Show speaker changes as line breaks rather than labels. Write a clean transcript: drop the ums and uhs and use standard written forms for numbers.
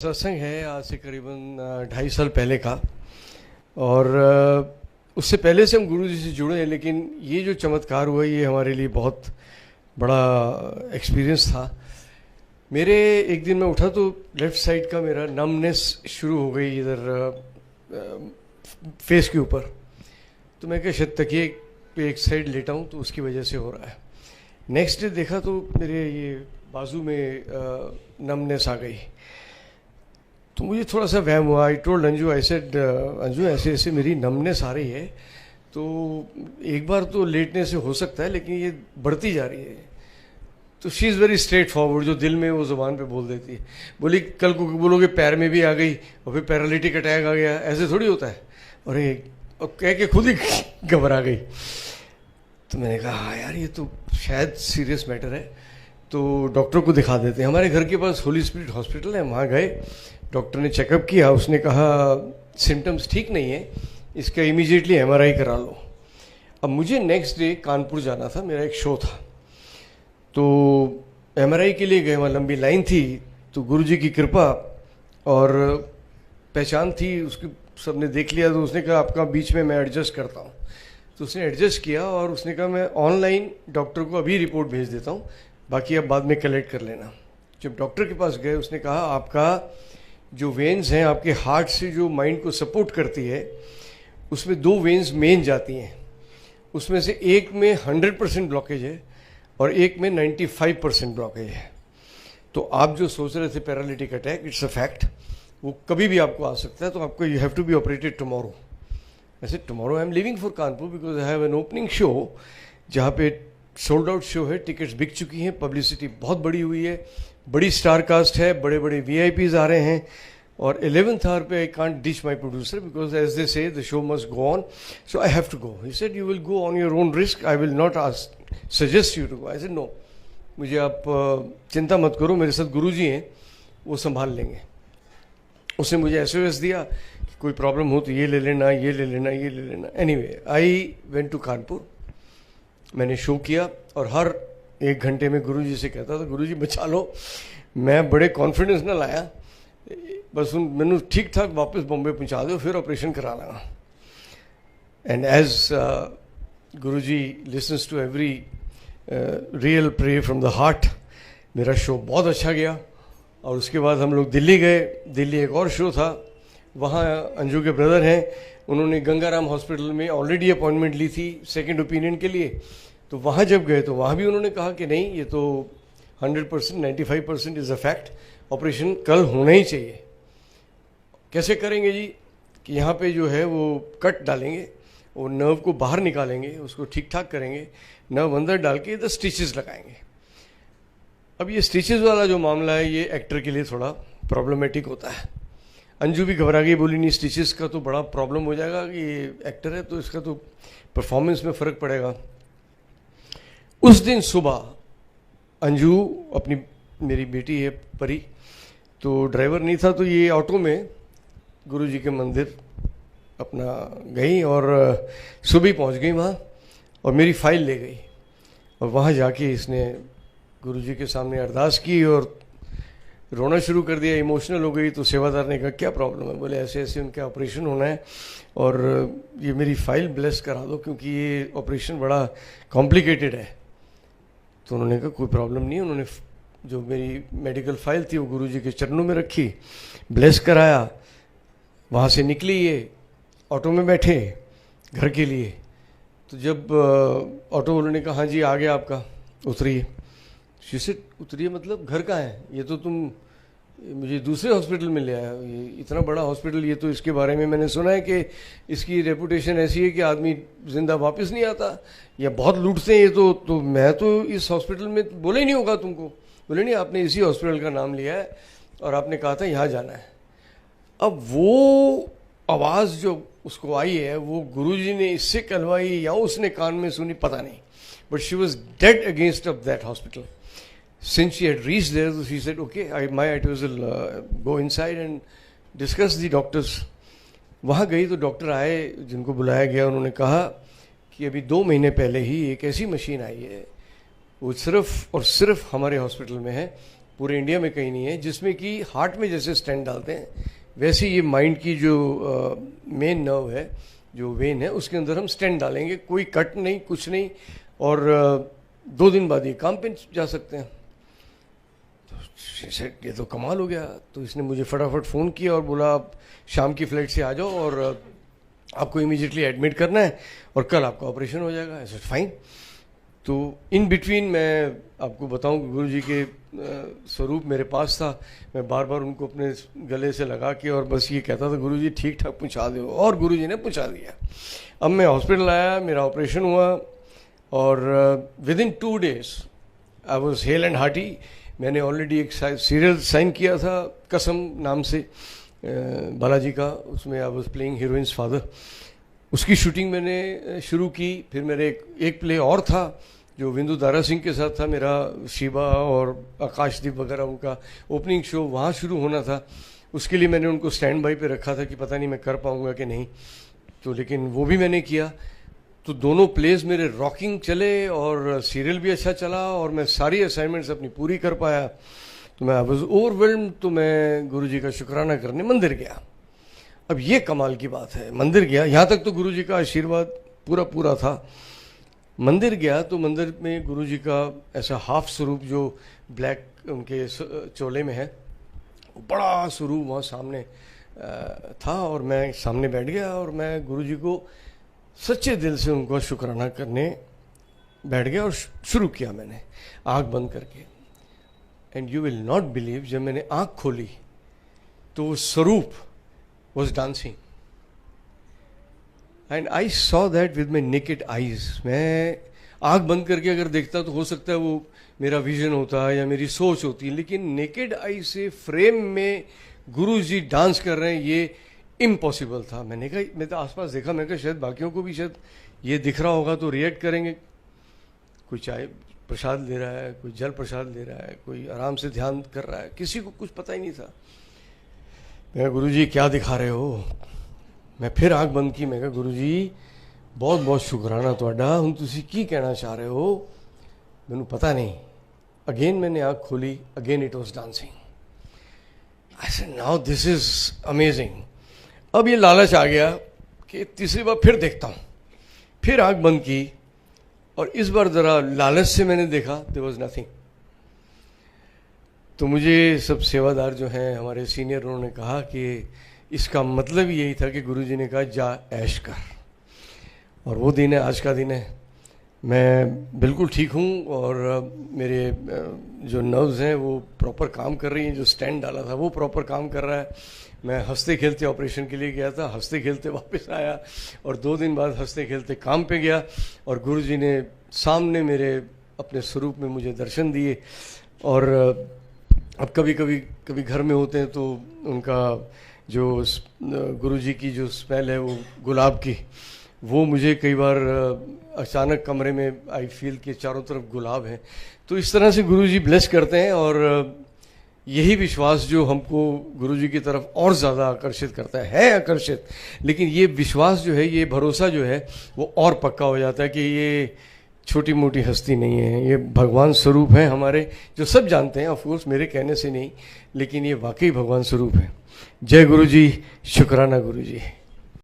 सत्संग है आज से करीबन 2.5 साल पहले का। और उससे पहले से हम गुरु जी से जुड़े हैं, लेकिन ये जो चमत्कार हुआ ये हमारे लिए बहुत बड़ा एक्सपीरियंस था। मेरे एक दिन मैं उठा तो लेफ़्ट साइड का मेरा नमनेस शुरू हो गई इधर फेस के ऊपर। तो मैं क्या शायद तकिए पे एक साइड लेटा हूँ तो उसकी वजह से हो रहा है। नेक्स्ट डे देखा तो मेरे ये बाजू में नमनेस आ गई, तो मुझे थोड़ा सा वहम हुआ। I told Anju, I said Anju ऐसे ऐसे मेरी नमनेस आ रही है, तो एक बार तो लेटने से हो सकता है लेकिन ये बढ़ती जा रही है। तो she is very straight forward, जो दिल में वो ज़ुबान पे बोल देती है। बोली कल को बोलोगे पैर में भी आ गई और फिर पैरालिटिक अटैक आ गया, ऐसे थोड़ी होता है। और कह के खुद ही घबरा गई। तो मैंने कहा हाँ यार, ये तो शायद सीरियस मैटर है, तो डॉक्टर को दिखा देते हैं। हमारे घर के पास होली स्पिरिट हॉस्पिटल है, वहाँ गए। डॉक्टर ने चेकअप किया, उसने कहा सिम्टम्स ठीक नहीं है, इसका इमीडिएटली एमआरआई करा लो। अब मुझे नेक्स्ट डे कानपुर जाना था, मेरा एक शो था, तो एमआरआई के लिए गए। वहाँ लंबी लाइन थी, तो गुरुजी की कृपा और पहचान थी उसकी, सबने देख लिया। तो उसने कहा आपका बीच में मैं एडजस्ट करता हूँ। तो उसने एडजस्ट किया और उसने कहा मैं ऑनलाइन डॉक्टर को अभी रिपोर्ट भेज देता हूँ, बाकी आप बाद में कलेक्ट कर लेना। जब डॉक्टर के पास गए, उसने कहा आपका जो वेन्स हैं आपके हार्ट से जो माइंड को सपोर्ट करती है, उसमें 2 वेन्स मेन जाती हैं। उसमें से एक में 100% ब्लॉकेज है और एक में 95% ब्लॉकेज है। तो आप जो सोच रहे थे paralytic attack, it's a fact, वो कभी भी आपको आ सकता है। तो आपको you have to be operated tomorrow. वैसे tomorrow I am living for Kanpur because I have an opening show, जहाँ पे सोल्ड आउट शो है, टिकट्स बिक चुकी हैं, पब्लिसिटी बहुत बड़ी हुई है, बड़ी स्टार कास्ट है, बड़े बड़े वीआईपीज आ रहे हैं। और 11th आवर पे I can't ditch my producer because as they say the show must go on, so I have to go. He said you will go on your own risk, I will not suggest you to go. I said no, मुझे आप चिंता मत करो, मेरे साथ गुरुजी हैं, वो संभाल लेंगे। उसने मुझे एसओएस दिया कि कोई प्रॉब्लम हो तो ये ले लेना, ये ले लेना, ये ले लेना। Anyway I went to Kanpur, मैंने शो किया और हर 1 घंटे में गुरुजी से कहता था गुरुजी बचा लो। मैं बड़े कॉन्फिडेंस ना लाया, बस मैंने ठीक ठाक वापस बॉम्बे पहुंचा दो, फिर ऑपरेशन करा लगा। And as Guruji listens to every real pray from the heart, मेरा शो बहुत अच्छा गया। और उसके बाद हम लोग दिल्ली गए। दिल्ली एक और शो था, वहाँ अंजू के ब्रदर हैं, उन्होंने गंगाराम हॉस्पिटल में ऑलरेडी अपॉइंटमेंट ली थी सेकंड ओपिनियन के लिए। तो वहाँ जब गए तो वहाँ भी उन्होंने कहा कि नहीं, ये तो 100% 95% इज़ अ फैक्ट, ऑपरेशन कल होना ही चाहिए। कैसे करेंगे जी? कि यहाँ पे जो है वो कट डालेंगे, वो नर्व को बाहर निकालेंगे, उसको ठीक ठाक करेंगे, नर्व अंदर डाल के इधर स्टिचेस लगाएंगे। अब ये स्टिचेस वाला जो मामला है, ये एक्टर के लिए थोड़ा प्रॉब्लमेटिक होता है। अंजू भी घबरा गई, बोली नहीं स्टिचेस का तो बड़ा प्रॉब्लम हो जाएगा, कि ये एक्टर है तो इसका तो परफॉर्मेंस में फ़र्क पड़ेगा। उस दिन सुबह अंजू, अपनी मेरी बेटी है परी, तो ड्राइवर नहीं था, तो ये ऑटो में गुरुजी के मंदिर अपना गई और सुबह पहुंच गई वहाँ और मेरी फाइल ले गई। और वहाँ जाके इसने गुरुजी के सामने अरदास की और रोना शुरू कर दिया, इमोशनल हो गई। तो सेवादार ने कहा क्या प्रॉब्लम है? बोले ऐसे ऐसे उनका ऑपरेशन होना है और ये मेरी फाइल ब्लेस करा दो क्योंकि ये ऑपरेशन बड़ा कॉम्प्लिकेटेड है। तो उन्होंने कहा कोई प्रॉब्लम नहीं। उन्होंने जो मेरी मेडिकल फाइल थी वो गुरुजी के चरणों में रखी, ब्लेस कराया। वहाँ से निकली, ये ऑटो में बैठे घर के लिए। तो जब ऑटो वालों ने कहा हाँ जी आ गया आपका, उतरिए। शीशे उतरिए मतलब घर कहाँ है? ये तो तुम मुझे दूसरे हॉस्पिटल में ले आया, ये इतना बड़ा हॉस्पिटल, ये तो इसके बारे में मैंने सुना है कि इसकी रेपुटेशन ऐसी है कि आदमी जिंदा वापस नहीं आता या बहुत लूटते हैं ये तो मैं तो इस हॉस्पिटल में बोले ही नहीं होगा तुमको। बोले नहीं, आपने इसी हॉस्पिटल का नाम लिया है और आपने कहा था यहाँ जाना है। अब वो आवाज़ जो उसको आई है वो गुरुजी ने इससे कहलवाई या उसने कान में सुनी, पता नहीं, but she was dead against of that hospital. Since she had reached there, she said, okay, my advice will go inside and discuss the doctors. वहाँ गई तो डॉक्टर आए जिनको बुलाया गया। उन्होंने कहा कि अभी 2 महीने पहले ही एक ऐसी मशीन आई है, वो सिर्फ और सिर्फ हमारे हॉस्पिटल में है, पूरे इंडिया में कहीं नहीं है, जिसमें कि हार्ट में जैसे स्टेंट डालते हैं वैसे ये माइंड की जो मेन नर्व है, जो वेन है, उसके अंदर हम स्टेंट डालेंगे, कोई कट नहीं, कुछ नहीं, और 2 दिन बाद ये काम पे जा सकते हैं। तो ये तो कमाल हो गया। तो इसने मुझे फटाफट फ़ोन किया और बोला आप शाम की फ़्लाइट से आ जाओ और आपको इमीडिएटली एडमिट करना है और कल आपका ऑपरेशन हो जाएगा। ऐसा फाइन। तो इन बिटवीन मैं आपको बताऊं कि गुरुजी के स्वरूप मेरे पास था। मैं बार बार उनको अपने गले से लगा के और बस ये कहता था गुरुजी ठीक ठाक पहुंचा दो, और गुरुजी ने पहुंचा दिया। अब मैं हॉस्पिटल आया, मेरा ऑपरेशन हुआ और within 2 days I was hello and hearty. मैंने ऑलरेडी एक सीरियल साइन किया था कसम नाम से बालाजी का, उसमें I was playing heroines father. उसकी शूटिंग मैंने शुरू की। फिर मेरे एक प्ले और था जो विंदु दारा सिंह के साथ था मेरा, शिवा और आकाशदीप वगैरह, उनका ओपनिंग शो वहाँ शुरू होना था। उसके लिए मैंने उनको स्टैंड बाई पे रखा था कि पता नहीं मैं कर पाऊँगा कि नहीं, तो लेकिन वो भी मैंने किया। तो दोनों प्लेस मेरे रॉकिंग चले और सीरियल भी अच्छा चला और मैं सारी असाइनमेंट्स अपनी पूरी कर पाया। तो मैं वाज ओवरवेल्म्ड। तो मैं गुरुजी का शुक्राना करने मंदिर गया। अब ये कमाल की बात है, मंदिर गया, यहाँ तक तो गुरुजी का आशीर्वाद पूरा था। मंदिर गया तो मंदिर में गुरुजी का ऐसा हाफ स्वरूप जो ब्लैक उनके चोले में है, बड़ा स्वरूप वहाँ सामने था और मैं सामने बैठ गया और मैं गुरुजी को सच्चे दिल से उनको शुक्राना करने बैठ गया और शुरू किया मैंने आँख बंद करके। And you will not believe, जब मैंने आँख खोली तो वो स्वरूप was dancing and I saw that with my naked eyes। मैं आँख बंद करके अगर देखता तो हो सकता है वो मेरा विजन होता या मेरी सोच होती, लेकिन नेकेड आई से फ्रेम में गुरुजी डांस कर रहे हैं, ये इम्पॉसिबल था। मैंने कहा, मैं तो आसपास देखा, मैं कहा शायद बाकियों को भी शायद ये दिख रहा होगा तो रिएक्ट करेंगे। कोई चाय प्रसाद ले रहा है, कोई जल प्रसाद ले रहा है, कोई आराम से ध्यान कर रहा है, किसी को कुछ पता ही नहीं था। मैं गुरुजी क्या दिखा रहे हो। मैं फिर आंख बंद की। मैं कहा गुरुजी बहुत बहुत शुक्राना तुहाडा, हुण तुसीं की कहना चाह रहे हो मैनू पता नहीं। अगेन मैंने आंख खोली, again it was dancing. I said now this is amazing. अब ये लालच आ गया कि तीसरी बार फिर देखता हूँ। फिर आंख बंद की और इस बार ज़रा लालच से मैंने देखा, देयर वाज नथिंग। तो मुझे सब सेवादार जो हैं हमारे सीनियर, उन्होंने कहा कि इसका मतलब यही था कि गुरुजी ने कहा जा ऐश कर। और वो दिन है, आज का दिन है। मैं बिल्कुल ठीक हूँ और मेरे जो नर्व्स हैं वो प्रॉपर काम कर रही हैं। जो स्टैंड डाला था वो प्रॉपर काम कर रहा है। मैं हंसते खेलते ऑपरेशन के लिए गया था, हंसते खेलते वापस आया और 2 दिन बाद हंसते खेलते काम पे गया और गुरुजी ने सामने मेरे अपने स्वरूप में मुझे दर्शन दिए। और अब कभी घर में होते हैं तो उनका जो गुरुजी की जो स्मेल है वो गुलाब की, वो मुझे कई बार अचानक कमरे में आई फील कि चारों तरफ गुलाब है। तो इस तरह से गुरुजी ब्लेस करते हैं और यही विश्वास जो हमको गुरुजी की तरफ और ज़्यादा आकर्षित करता है आकर्षित, लेकिन ये विश्वास जो है, ये भरोसा जो है वो और पक्का हो जाता है कि ये छोटी मोटी हस्ती नहीं है, ये भगवान स्वरूप है हमारे, जो सब जानते हैं। ऑफ कोर्स मेरे कहने से नहीं, लेकिन ये वाकई भगवान स्वरूप है। जय गुरुजी, शुक्राना गुरुजी।